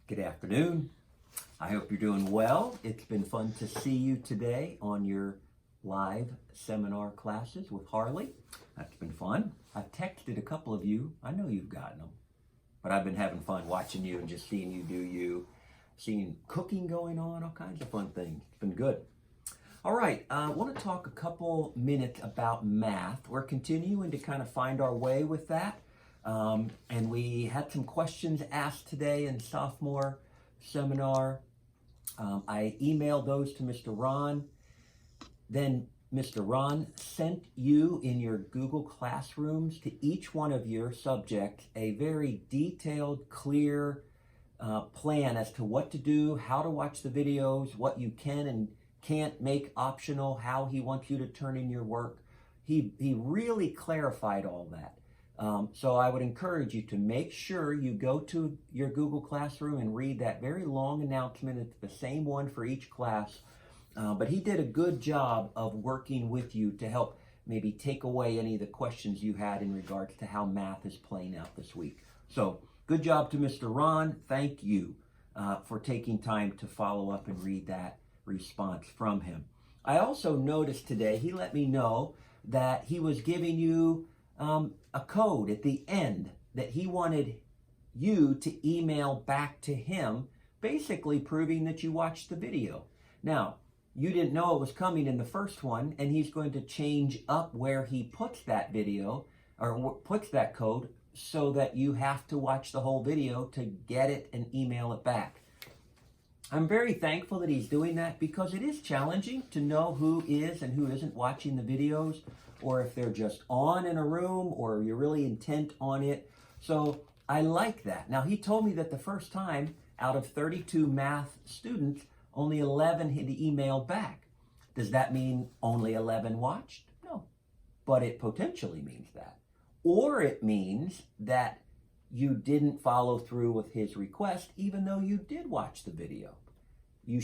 Good afternoon. I hope you're doing well. It's been fun to see you today on your live seminar classes with Harley. That's been fun. I've texted a couple of you. I know you've gotten them, but I've been having fun watching you and just seeing you do you, seeing cooking going on, all kinds of fun things. It's been good. All right, I want to talk a couple minutes about math. We're continuing to kind of find our way with that. And we had some questions asked today in sophomore seminar. I emailed those to Mr. Ron. Then Mr. Ron sent you in your Google Classrooms to each one of your subjects a very detailed, clear plan as to what to do, how to watch the videos, what you can and can't make optional, how he wants you to turn in your work. He really clarified all that. So I would encourage you to make sure you go to your Google Classroom and read that very long announcement. It's the same one for each class. But he did a good job of working with you to help maybe take away any of the questions you had in regards to how math is playing out this week. So good job to Mr. Ron. Thank you for taking time to follow up and read that response from him. I also noticed today, he let me know that he was giving you a code at the end that he wanted you to email back to him, basically proving that you watched the video. Now, you didn't know it was coming in the first one, and he's going to change up where he puts that video or puts that code so that you have to watch the whole video to get it and email it back. I'm very thankful that he's doing that because it is challenging to know who is and who isn't watching the videos, or if they're just on in a room or you're really intent on it. So I like that. Now, he told me that the first time out of 32 math students, only 11 had emailed back. Does that mean only 11 watched? No, but it potentially means that. Or it means that you didn't follow through with his request, even though you did watch the video. You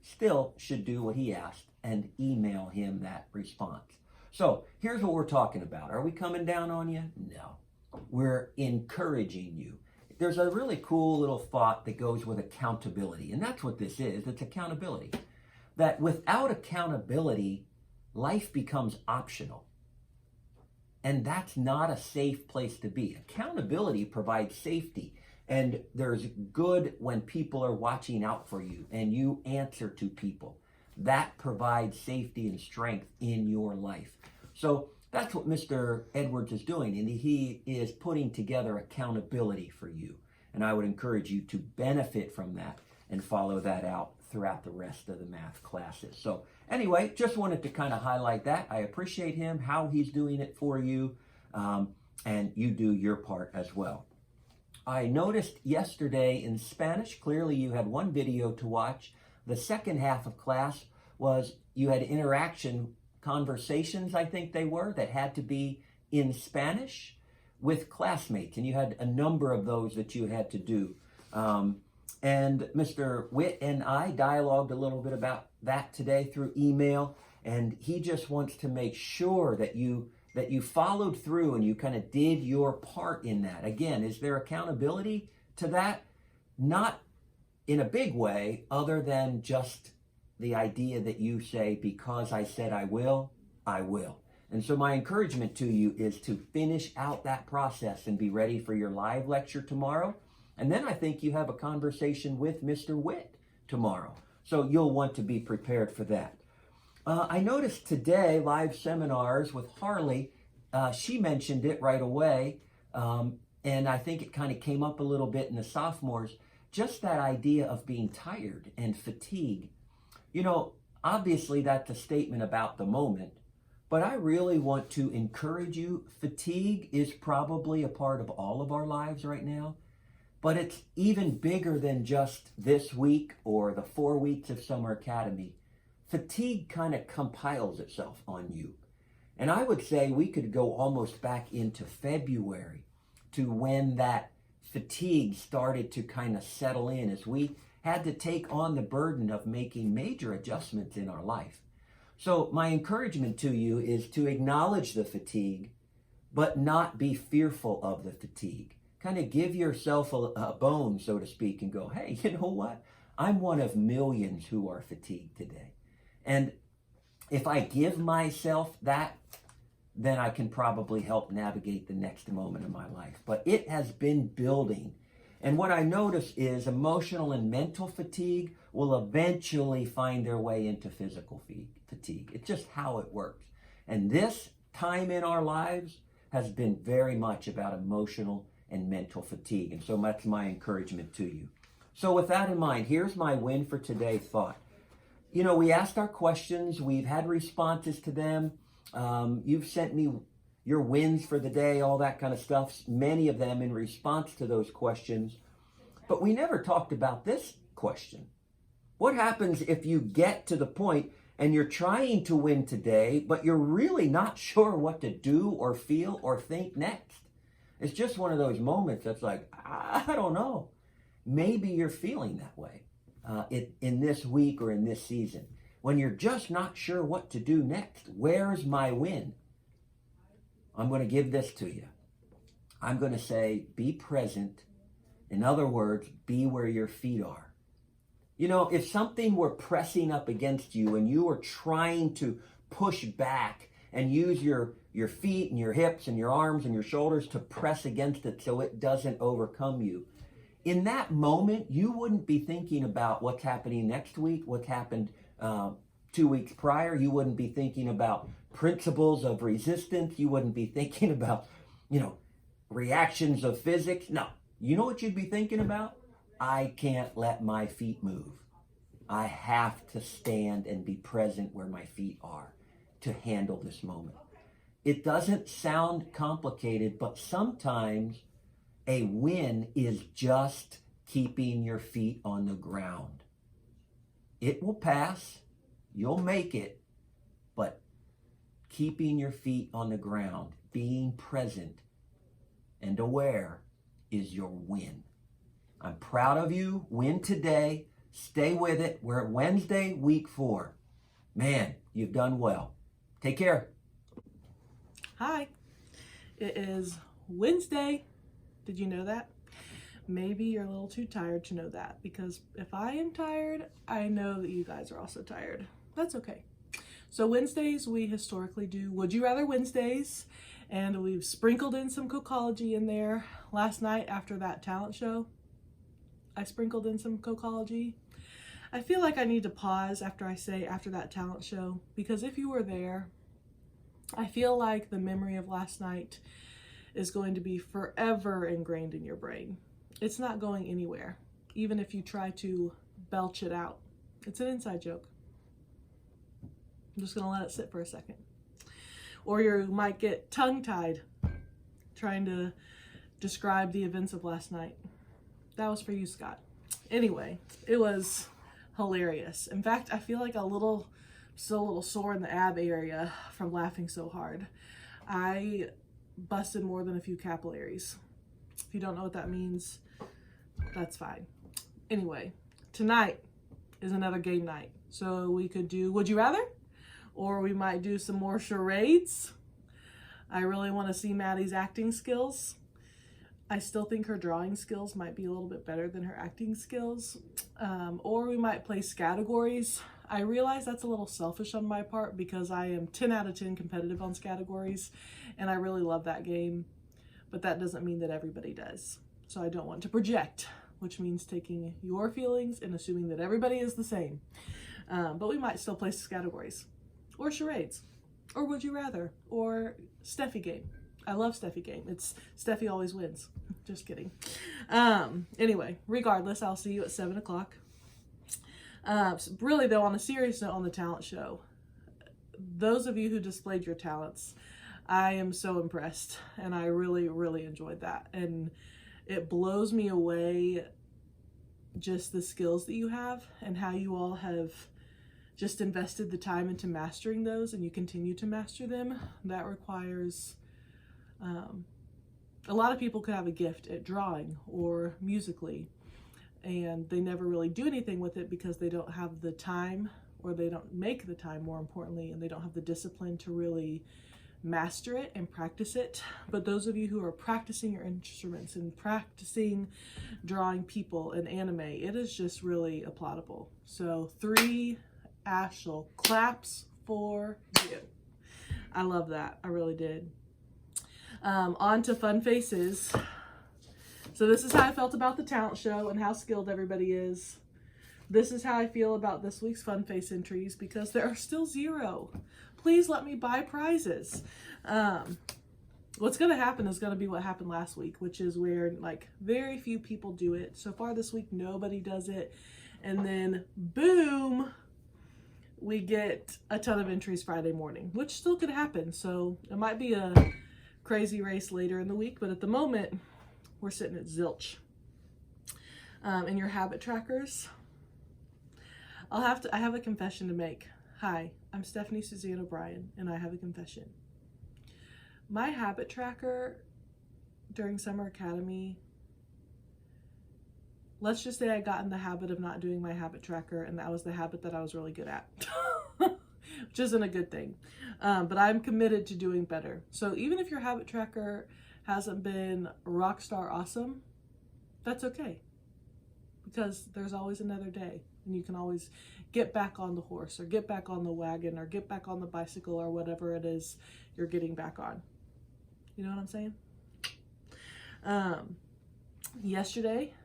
still should do what he asked and email him that response. So here's what we're talking about. Are we coming down on you? No. We're encouraging you. There's a really cool little thought that goes with accountability, and that's what this is. It's accountability. That without accountability, life becomes optional. And that's not a safe place to be. Accountability provides safety. And there's good when people are watching out for you and you answer to people. That provides safety and strength in your life. So that's what Mr. Edwards is doing. And he is putting together accountability for you. And I would encourage you to benefit from that and follow that out throughout the rest of the math classes. So anyway, just wanted to kind of highlight that. I appreciate him, how he's doing it for you, and you do your part as well. I noticed yesterday in Spanish, clearly you had one video to watch. The second half of class was you had conversations, I think they were, that had to be in Spanish with classmates. And you had a number of those that you had to do. And Mr. Witt and I dialogued a little bit about that today through email. And he just wants to make sure that you followed through and you kind of did your part in that. Again, is there accountability to that? Not in a big way, other than just the idea that you say, because I said I will, I will. And so my encouragement to you is to finish out that process and be ready for your live lecture tomorrow. And then I think you have a conversation with Mr. Witt tomorrow. So you'll want to be prepared for that. I noticed today live seminars with Harley. She mentioned it right away. And I think it kind of came up a little bit in the sophomores. Just that idea of being tired and fatigue. You know, obviously that's a statement about the moment, but I really want to encourage you. Fatigue is probably a part of all of our lives right now, but it's even bigger than just this week or the 4 weeks of Summer Academy. Fatigue kind of compiles itself on you. And I would say we could go almost back into February to when that fatigue started to kind of settle in as we had to take on the burden of making major adjustments in our life. So my encouragement to you is to acknowledge the fatigue, but not be fearful of the fatigue. kind of give yourself a bone, so to speak, and go, hey, you know what? I'm one of millions who are fatigued today. And if I give myself that, then I can probably help navigate the next moment of my life. But it has been building. And what I notice is emotional and mental fatigue will eventually find their way into physical fatigue. It's just how it works. And this time in our lives has been very much about emotional and mental fatigue. And so that's my encouragement to you. So with that in mind, here's my win for today thought. You know, we asked our questions. We've had responses to them. You've sent me your wins for the day, all that kind of stuff, many of them in response to those questions. But we never talked about this question. What happens if you get to the point and you're trying to win today, but you're really not sure what to do or feel or think next? It's just one of those moments that's like, I don't know. Maybe you're feeling that way in this week or in this season. When you're just not sure what to do next, where's my win? I'm going to give this to you. I'm going to say, be present. In other words, be where your feet are. You know, if something were pressing up against you and you were trying to push back and use your feet and your hips and your arms and your shoulders to press against it so it doesn't overcome you, in that moment, you wouldn't be thinking about what's happening next week, what happened 2 weeks prior. You wouldn't be thinking about principles of resistance. You wouldn't be thinking about, reactions of physics. No. You know what you'd be thinking about? I can't let my feet move. I have to stand and be present where my feet are to handle this moment. It doesn't sound complicated, but sometimes a win is just keeping your feet on the ground. It will pass. You'll make it. But keeping your feet on the ground, being present and aware is your win. I'm proud of you. Win today. Stay with it. We're at Wednesday, week 4. Man, you've done well. Take care. Hi. It is Wednesday. Did you know that? Maybe you're a little too tired to know that, because if I am tired, I know that you guys are also tired. That's okay. So Wednesdays, we historically do Would You Rather Wednesdays, and we've sprinkled in some Cocology in there. Last night after that talent show, I sprinkled in some Cocology. I feel like I need to pause after I say after that talent show, because if you were there, I feel like the memory of last night is going to be forever ingrained in your brain. It's not going anywhere, even if you try to belch it out. It's an inside joke. I'm just gonna let it sit for a second. Or you might get tongue-tied trying to describe the events of last night. That was for you, Scott. Anyway, it was hilarious. In fact, I feel like still a little sore in the ab area from laughing so hard. I busted more than a few capillaries. If you don't know what that means, that's fine. Anyway, tonight is another game night. So we could do Would You Rather? Or we might do some more charades. I really want to see Maddie's acting skills. I still think her drawing skills might be a little bit better than her acting skills. Or we might play Scattergories. I realize that's a little selfish on my part because I am 10 out of 10 competitive on Scattergories, and I really love that game, but that doesn't mean that everybody does. So I don't want to project, which means taking your feelings and assuming that everybody is the same. But we might still play Scattergories, or charades, or Would You Rather, or Steffi Game. I love Steffi Game. It's Steffi always wins. Just kidding. Anyway, regardless, I'll see you at 7 o'clock. Really though, on a serious note on the talent show, those of you who displayed your talents, I am so impressed, and I really, really enjoyed that. And it blows me away just the skills that you have and how you all have just invested the time into mastering those, and you continue to master them. That requires a lot of people could have a gift at drawing or musically, and they never really do anything with it because they don't have the time, or they don't make the time, more importantly, and they don't have the discipline to really master it and practice it. But those of you who are practicing your instruments and practicing drawing people in anime, it is just really applaudable. So 3 Ashel claps for you. I love that. I really did. On to fun faces. So this is how I felt about the talent show and how skilled everybody is. This is how I feel about this week's fun face entries because there are still 0. Please let me buy prizes. What's going to happen is going to be what happened last week, which is where like very few people do it. So far this week, nobody does it. And then boom, we get a ton of entries Friday morning, which still could happen. So it might be a crazy race later in the week, but at the moment we're sitting at zilch. In your habit trackers, I have a confession to make. Hi, I'm Stephanie Suzanne O'Brien, and I have a confession. My habit tracker during Summer Academy, let's just say I got in the habit of not doing my habit tracker, and that was the habit that I was really good at, which isn't a good thing. But I'm committed to doing better. So even if your habit tracker hasn't been rock star awesome, that's okay, because there's always another day. And you can always get back on the horse or get back on the wagon or get back on the bicycle or whatever it is you're getting back on. You know what I'm saying? Yesterday,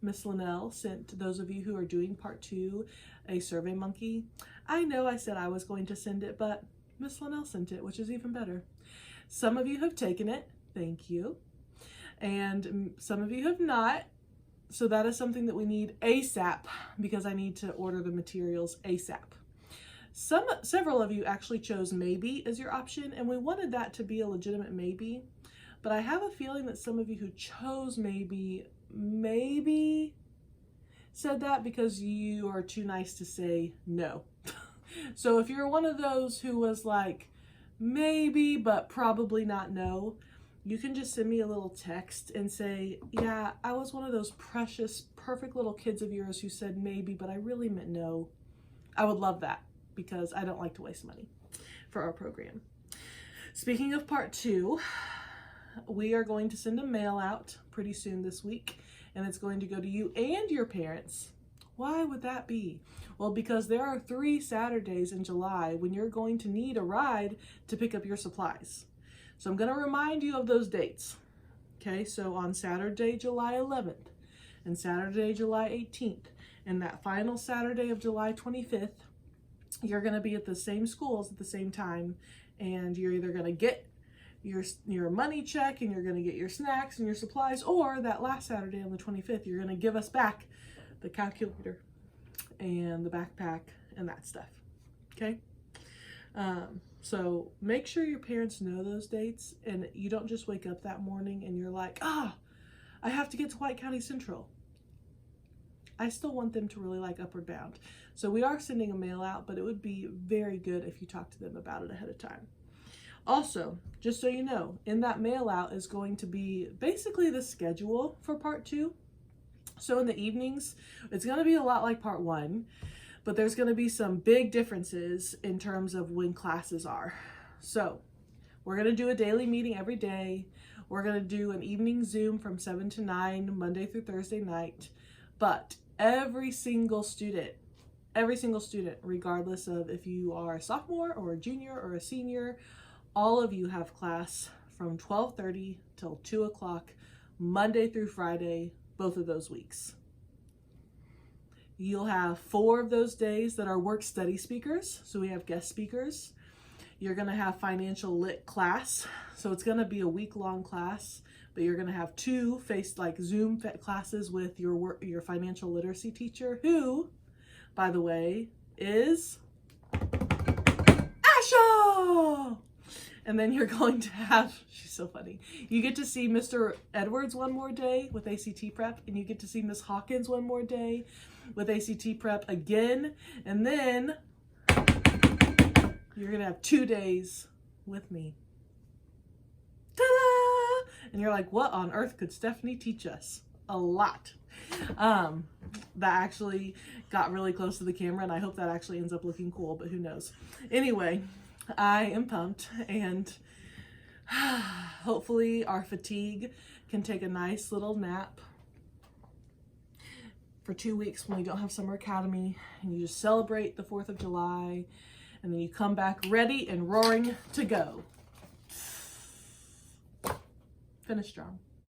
Miss Linnell sent to those of you who are doing part 2 a Survey Monkey. I know I said I was going to send it, but Miss Linnell sent it, which is even better. Some of you have taken it. Thank you. And some of you have not. So that is something that we need ASAP because I need to order the materials ASAP. Several of you actually chose maybe as your option, and we wanted that to be a legitimate maybe. But I have a feeling that some of you who chose maybe said that because you are too nice to say no. So if you're one of those who was like maybe but probably not no, you can just send me a little text and say, yeah, I was one of those precious, perfect little kids of yours who said maybe, but I really meant no. I would love that because I don't like to waste money for our program. Speaking of part 2, we are going to send a mail out pretty soon this week, and it's going to go to you and your parents. Why would that be? Well, because there are 3 Saturdays in July when you're going to need a ride to pick up your supplies. So I'm going to remind you of those dates. Okay, so on Saturday, July 11th, and Saturday, July 18th, and that final Saturday of July 25th, you're going to be at the same schools at the same time, and you're either going to get your money check and you're going to get your snacks and your supplies, or that last Saturday on the 25th, you're going to give us back the calculator and the backpack and that stuff. Okay? So make sure your parents know those dates, and you don't just wake up that morning and you're like, I have to get to White County Central. I still want them to really like Upward Bound. So we are sending a mail out, but it would be very good if you talk to them about it ahead of time. Also, just so you know, in that mail out is going to be basically the schedule for part 2. So in the evenings, it's going to be a lot like part 1. But there's going to be some big differences in terms of when classes are. So we're going to do a daily meeting every day. We're going to do an evening Zoom from 7 to 9, Monday through Thursday night. But every single student, regardless of if you are a sophomore or a junior or a senior, all of you have class from 12:30 till 2 o'clock, Monday through Friday, both of those weeks. You'll have 4 of those days that are work study speakers. So we have guest speakers. You're going to have financial lit class. So it's going to be a week-long class, but you're going to have 2 Zoom classes with your financial literacy teacher, who, by the way, is Asha. And then you're going to have, she's so funny, you get to see Mr. Edwards one more day with ACT prep, and you get to see Miss Hawkins one more day with ACT prep again, and then you're gonna have 2 days with me. Ta-da! And you're like, what on earth could Stephanie teach us? A lot. That actually got really close to the camera, and I hope that actually ends up looking cool, but who knows. Anyway, I am pumped, and Hopefully our fatigue can take a nice little nap for 2 weeks when we don't have summer academy, and you just celebrate the 4th of July, and then you come back ready and roaring to go. Finish strong.